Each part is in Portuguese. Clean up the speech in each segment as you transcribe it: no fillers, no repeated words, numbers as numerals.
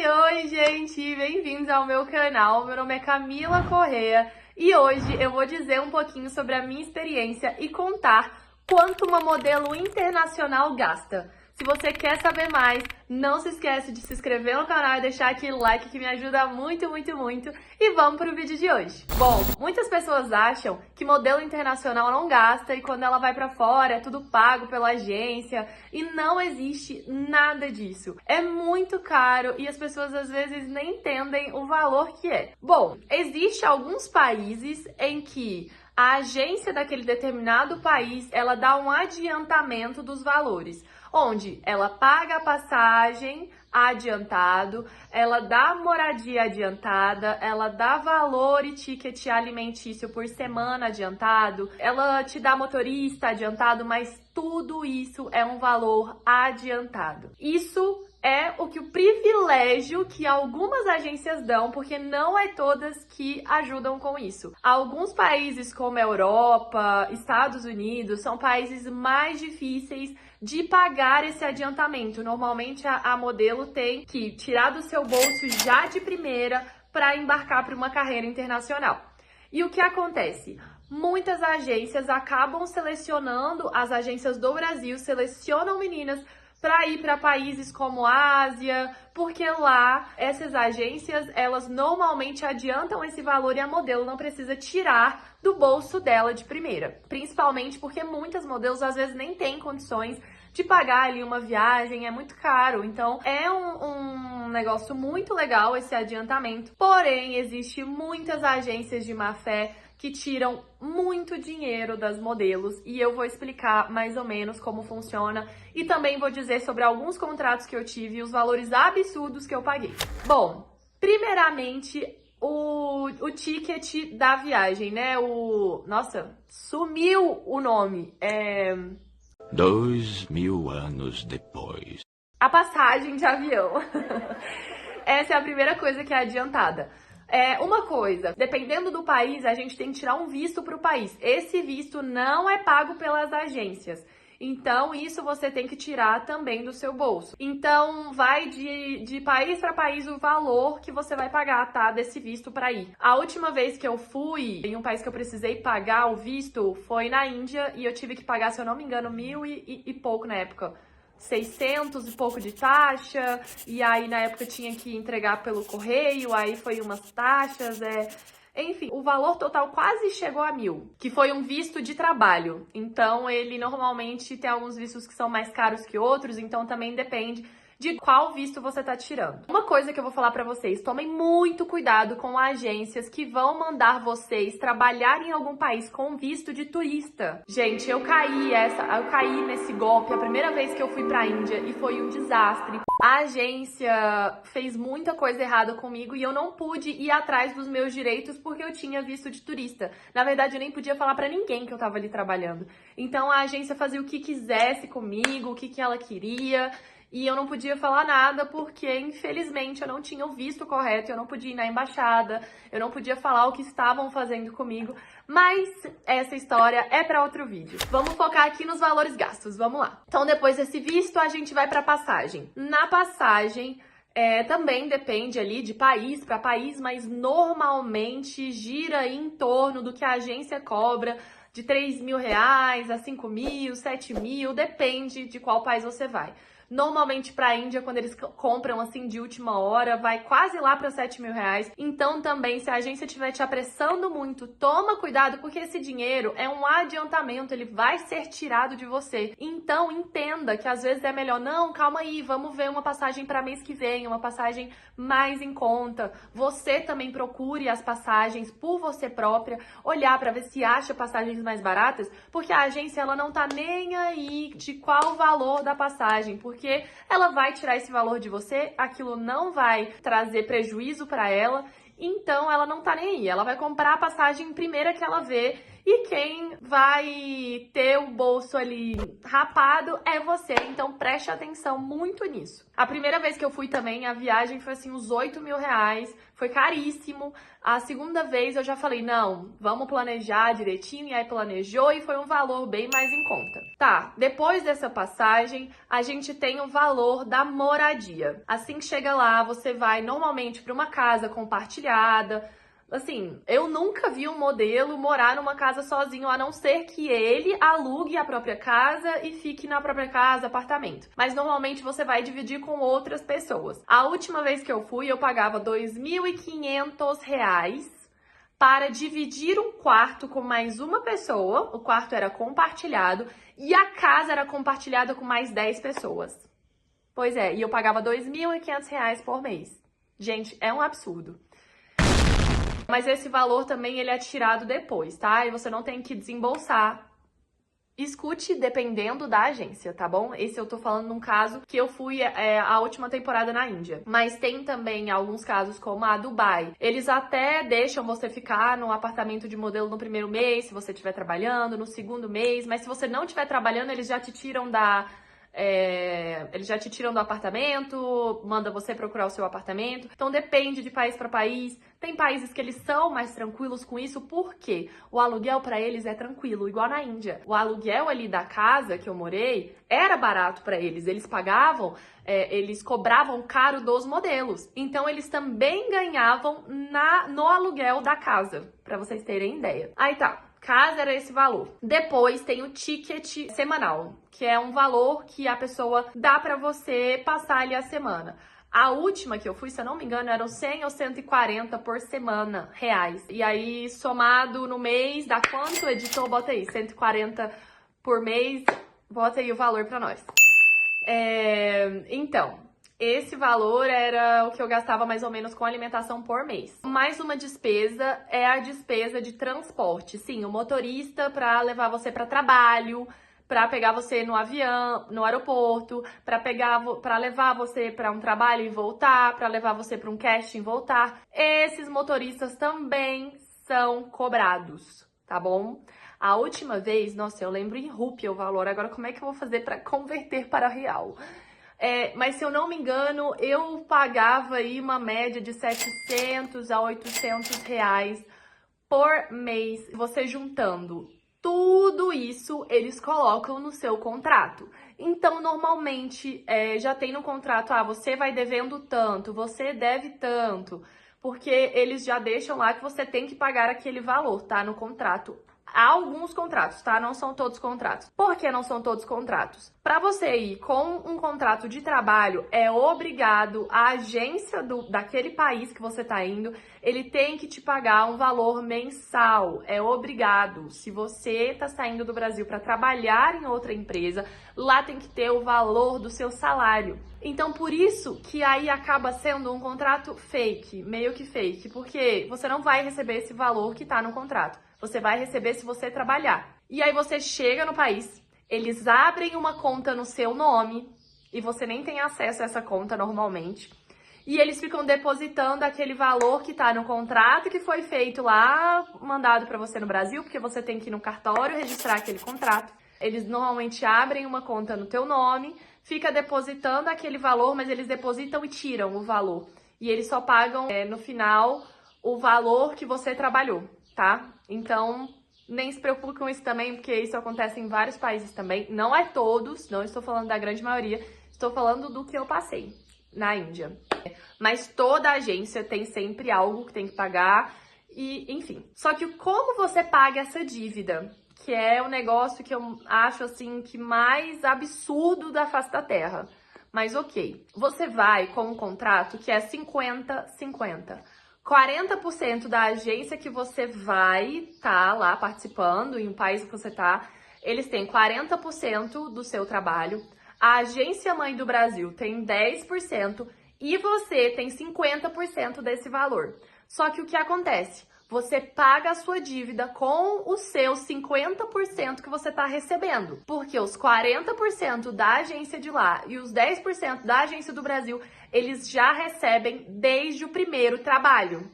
Oi, gente! Bem-vindos ao meu canal. Meu nome é Camila Correa e hoje eu vou dizer um pouquinho sobre a minha experiência e contar quanto uma modelo internacional gasta. Se você quer saber mais, não se esquece de se inscrever no canal e deixar aquele like que me ajuda muito, muito, muito. E vamos pro vídeo de hoje. Bom, muitas pessoas acham que modelo internacional não gasta e quando ela vai pra fora é tudo pago pela agência e não existe nada disso. É muito caro e as pessoas às vezes nem entendem o valor que é. Bom, existe alguns países em que a agência daquele determinado país, ela dá um adiantamento dos valores, onde ela paga a passagem adiantado, ela dá moradia adiantada, ela dá valor e ticket alimentício por semana adiantado, ela te dá motorista adiantado, mas tudo isso é um valor adiantado. Isso é o privilégio que algumas agências dão, porque não é todas que ajudam com isso. Alguns países como a Europa, Estados Unidos, são países mais difíceis de pagar esse adiantamento. Normalmente a modelo tem que tirar do seu bolso já de primeira para embarcar para uma carreira internacional. E o que acontece? Muitas agências acabam selecionando, as agências do Brasil selecionam meninas para ir para países como Ásia, porque lá essas agências, elas normalmente adiantam esse valor e a modelo não precisa tirar do bolso dela de primeira. Principalmente porque muitas modelos às vezes nem têm condições de pagar ali uma viagem, é muito caro. Então é um negócio muito legal esse adiantamento. Porém, existe muitas agências de má fé que tiram muito dinheiro das modelos e eu vou explicar mais ou menos como funciona e também vou dizer sobre alguns contratos que eu tive e os valores absurdos que eu paguei. Bom, primeiramente o ticket da viagem, né? Nossa, sumiu o nome. 2000 anos depois. A passagem de avião. Essa é a primeira coisa que é adiantada. Uma coisa, dependendo do país, a gente tem que tirar um visto para o país. Esse visto não é pago pelas agências. Então, isso você tem que tirar também do seu bolso. Então, vai de país para país o valor que você vai pagar, tá? Desse visto para ir. A última vez que eu fui em um país que eu precisei pagar o visto foi na Índia e eu tive que pagar, se eu não me engano, 1.000 e pouco na época. 600 e pouco de taxa, e aí na época tinha que entregar pelo correio, aí foi umas taxas, Enfim, o valor total quase chegou a 1.000, que foi um visto de trabalho. Então, ele normalmente tem alguns vistos que são mais caros que outros, então também depende de qual visto você tá tirando. Uma coisa que eu vou falar pra vocês, tomem muito cuidado com agências que vão mandar vocês trabalhar em algum país com visto de turista. Gente, eu caí nesse golpe a primeira vez que eu fui pra Índia e foi um desastre. A agência fez muita coisa errada comigo e eu não pude ir atrás dos meus direitos porque eu tinha visto de turista. Na verdade, eu nem podia falar pra ninguém que eu tava ali trabalhando. Então, a agência fazia o que quisesse comigo, o que ela queria. E eu não podia falar nada porque, infelizmente, eu não tinha o visto correto, eu não podia ir na embaixada, eu não podia falar o que estavam fazendo comigo. Mas essa história é para outro vídeo. Vamos focar aqui nos valores gastos, vamos lá. Então, depois desse visto, a gente vai para passagem. Na passagem, também depende ali de país para país, mas normalmente gira em torno do que a agência cobra, de R$3.000 a 5.000, 7.000, depende de qual país você vai. Normalmente para a Índia, quando eles compram assim de última hora, vai quase lá para R$7.000. Então também, se a agência estiver te apressando muito, toma cuidado, porque esse dinheiro é um adiantamento, ele vai ser tirado de você. Então entenda que às vezes é melhor, não, calma aí, vamos ver uma passagem para mês que vem, uma passagem mais em conta. Você também procure as passagens por você própria, olhar para ver se acha passagens mais baratas, porque a agência ela não tá nem aí de qual o valor da passagem, porque ela vai tirar esse valor de você, aquilo não vai trazer prejuízo para ela, então ela não tá nem aí, ela vai comprar a passagem primeira que ela vê e quem vai ter o bolso ali rapado é você. Então preste atenção muito nisso. A primeira vez que eu fui também, a viagem foi assim uns 8 mil reais, foi caríssimo. A segunda vez eu já falei, não, vamos planejar direitinho, e aí planejou e foi um valor bem mais em conta. Tá, depois dessa passagem, a gente tem o valor da moradia. Assim que chega lá, você vai normalmente para uma casa compartilhada. Assim, eu nunca vi um modelo morar numa casa sozinho, a não ser que ele alugue a própria casa e fique na própria casa, apartamento. Mas normalmente você vai dividir com outras pessoas. A última vez que eu fui, eu pagava R$ 2.500 para dividir um quarto com mais uma pessoa. O quarto era compartilhado e a casa era compartilhada com mais 10 pessoas. Pois é, e eu pagava R$ 2.500 por mês. Gente, é um absurdo. Mas esse valor também ele é tirado depois, tá? E você não tem que desembolsar. Escute dependendo da agência, tá bom? Esse eu tô falando num caso que eu fui a última temporada na Índia. Mas tem também alguns casos como a Dubai. Eles até deixam você ficar no apartamento de modelo no primeiro mês, se você estiver trabalhando, no segundo mês. Mas se você não estiver trabalhando, eles já te tiram do apartamento, manda você procurar o seu apartamento. Então depende de país para país. Tem países que eles são mais tranquilos com isso, porque o aluguel para eles é tranquilo, igual na Índia. O aluguel ali da casa que eu morei era barato para eles. Eles pagavam, eles cobravam caro dos modelos. Então eles também ganhavam no aluguel da casa, para vocês terem ideia. Aí tá. Casa era esse valor. Depois tem o ticket semanal, que é um valor que a pessoa dá pra você passar ali a semana. A última que eu fui, se eu não me engano, eram 100 ou 140 por semana reais. E aí, somado no mês, dá quanto, editor? Bota aí, 140 por mês. Bota aí o valor pra nós. Então, esse valor era o que eu gastava mais ou menos com alimentação por mês. Mais uma despesa é a despesa de transporte. Sim, o motorista para levar você para trabalho, para pegar você no avião, no aeroporto, para levar você para um trabalho e voltar, para levar você para um casting e voltar. Esses motoristas também são cobrados, tá bom? A última vez, nossa, eu lembro em rúpia o valor. Agora, como é que eu vou fazer para converter para real? Mas se eu não me engano, eu pagava aí uma média de 700 a 800 reais por mês. Você juntando tudo isso, eles colocam no seu contrato. Então, normalmente, já tem no contrato, você vai devendo tanto, você deve tanto, porque eles já deixam lá que você tem que pagar aquele valor, tá? No contrato. Há alguns contratos, tá? Não são todos contratos. Por que não são todos contratos? Para você ir com um contrato de trabalho, é obrigado a agência daquele país que você tá indo, ele tem que te pagar um valor mensal. É obrigado. Se você tá saindo do Brasil para trabalhar em outra empresa, lá tem que ter o valor do seu salário. Então, por isso que aí acaba sendo um contrato fake, meio que fake, porque você não vai receber esse valor que tá no contrato. Você vai receber se você trabalhar. E aí você chega no país, eles abrem uma conta no seu nome, e você nem tem acesso a essa conta normalmente. E eles ficam depositando aquele valor que tá no contrato que foi feito lá, mandado para você no Brasil, porque você tem que ir no cartório registrar aquele contrato. Eles normalmente abrem uma conta no teu nome, fica depositando aquele valor, mas eles depositam e tiram o valor. E eles só pagam no final o valor que você trabalhou, tá? Então, nem se preocupe com isso também, porque isso acontece em vários países também. Não é todos, não estou falando da grande maioria, estou falando do que eu passei na Índia. Mas toda agência tem sempre algo que tem que pagar e, enfim. Só que como você paga essa dívida? Que é o negócio que eu acho, assim, que mais absurdo da face da Terra. Mas ok, você vai com um contrato que é 50-50. 40% da agência que você vai tá lá participando, em um país que você tá, eles têm 40% do seu trabalho. A agência mãe do Brasil tem 10% e você tem 50% desse valor. Só que o que acontece? Você paga a sua dívida com os seus 50% que você está recebendo. Porque os 40% da agência de lá e os 10% da agência do Brasil, eles já recebem desde o primeiro trabalho.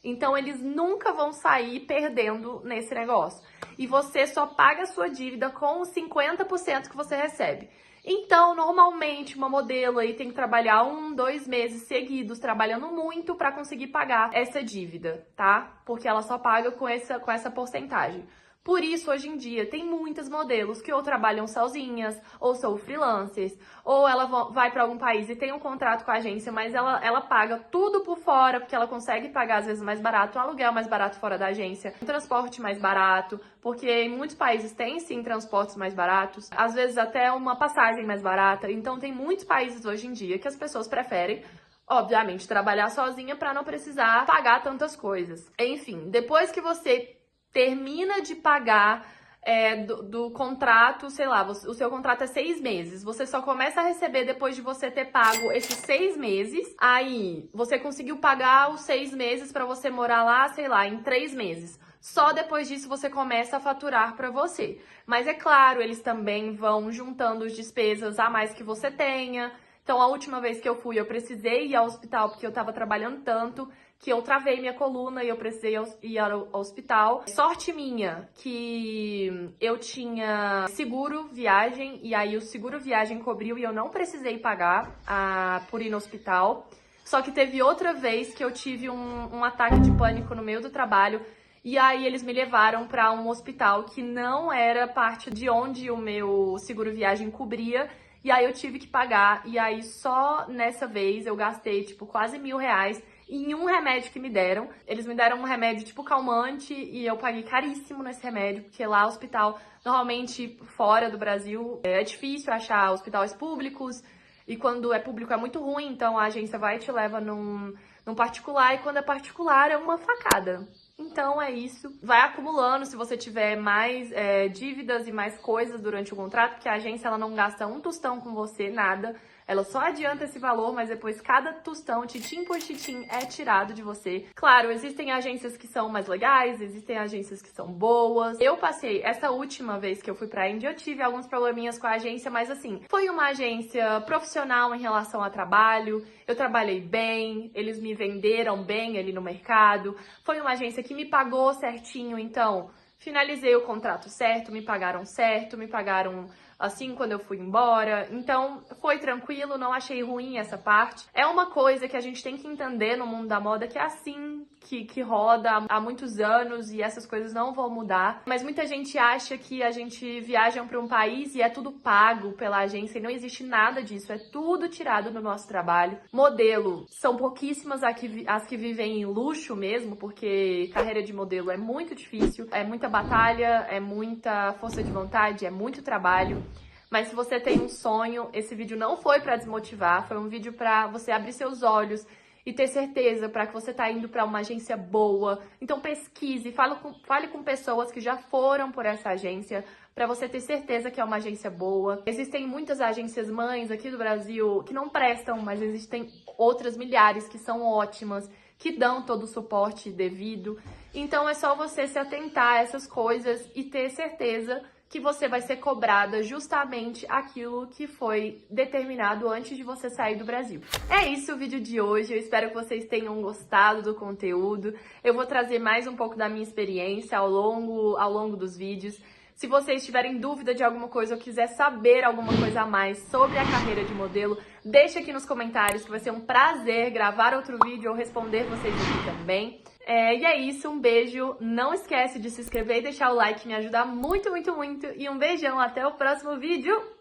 Então, eles nunca vão sair perdendo nesse negócio. E você só paga a sua dívida com os 50% que você recebe. Então, normalmente, uma modelo aí tem que trabalhar 1, 2 meses seguidos, trabalhando muito para conseguir pagar essa dívida, tá? Porque ela só paga com essa porcentagem. Por isso, hoje em dia, tem muitas modelos que ou trabalham sozinhas, ou são freelancers, ou ela vai para algum país e tem um contrato com a agência, mas ela paga tudo por fora, porque ela consegue pagar, às vezes, mais barato, um aluguel mais barato fora da agência, um transporte mais barato, porque em muitos países tem, sim, transportes mais baratos, às vezes até uma passagem mais barata. Então, tem muitos países hoje em dia que as pessoas preferem, obviamente, trabalhar sozinha para não precisar pagar tantas coisas. Enfim, depois que você termina de pagar do contrato, sei lá, o seu contrato é 6 meses. Você só começa a receber depois de você ter pago esses 6 meses. Aí, você conseguiu pagar os 6 meses pra você morar lá, sei lá, em 3 meses. Só depois disso você começa a faturar pra você. Mas é claro, eles também vão juntando as despesas a mais que você tenha. Então, a última vez que eu fui, eu precisei ir ao hospital porque eu tava trabalhando tanto que eu travei minha coluna e eu precisei ir ao hospital. Sorte minha que eu tinha seguro viagem e aí o seguro viagem cobriu e eu não precisei pagar por ir no hospital. Só que teve outra vez que eu tive um ataque de pânico no meio do trabalho e aí eles me levaram para um hospital que não era parte de onde o meu seguro viagem cobria. E aí eu tive que pagar, e aí só nessa vez eu gastei, tipo, quase R$1.000 em um remédio que me deram. Eles me deram um remédio, tipo, calmante, e eu paguei caríssimo nesse remédio, porque lá o hospital, normalmente fora do Brasil, é difícil achar hospitais públicos, e quando é público é muito ruim, então a agência vai e te leva num particular, e quando é particular é uma facada. Então é isso. Vai acumulando se você tiver mais dívidas e mais coisas durante o contrato, porque a agência ela não gasta um tostão com você, nada. Ela só adianta esse valor, mas depois cada tostão, titim por titim, é tirado de você. Claro, existem agências que são mais legais, existem agências que são boas. Eu passei, essa última vez que eu fui pra Índia, eu tive alguns probleminhas com a agência, mas assim, foi uma agência profissional em relação a trabalho. Eu trabalhei bem, eles me venderam bem ali no mercado. Foi uma agência que me pagou certinho, então finalizei o contrato certo, me pagaram assim quando eu fui embora. Então foi tranquilo, não achei ruim essa parte. É uma coisa que a gente tem que entender no mundo da moda, que é assim que roda há muitos anos e essas coisas não vão mudar. Mas muita gente acha que a gente viaja para um país e é tudo pago pela agência e não existe nada disso, é tudo tirado do nosso trabalho. Modelo, são pouquíssimas as que vivem em luxo mesmo, porque carreira de modelo é muito difícil, é muita batalha, é muita força de vontade, é muito trabalho. Mas se você tem um sonho, esse vídeo não foi pra desmotivar, foi um vídeo pra você abrir seus olhos e ter certeza para que você tá indo para uma agência boa. Então pesquise, fale com pessoas que já foram por essa agência para você ter certeza que é uma agência boa. Existem muitas agências mães aqui do Brasil que não prestam, mas existem outras milhares que são ótimas, que dão todo o suporte devido. Então é só você se atentar a essas coisas e ter certeza que você vai ser cobrada justamente aquilo que foi determinado antes de você sair do Brasil. É isso o vídeo de hoje, eu espero que vocês tenham gostado do conteúdo. Eu vou trazer mais um pouco da minha experiência ao longo dos vídeos. Se vocês tiverem dúvida de alguma coisa ou quiser saber alguma coisa a mais sobre a carreira de modelo, deixa aqui nos comentários que vai ser um prazer gravar outro vídeo ou responder vocês aqui também. E é isso, um beijo, não esquece de se inscrever e deixar o like, me ajuda muito, muito, muito. E um beijão, até o próximo vídeo!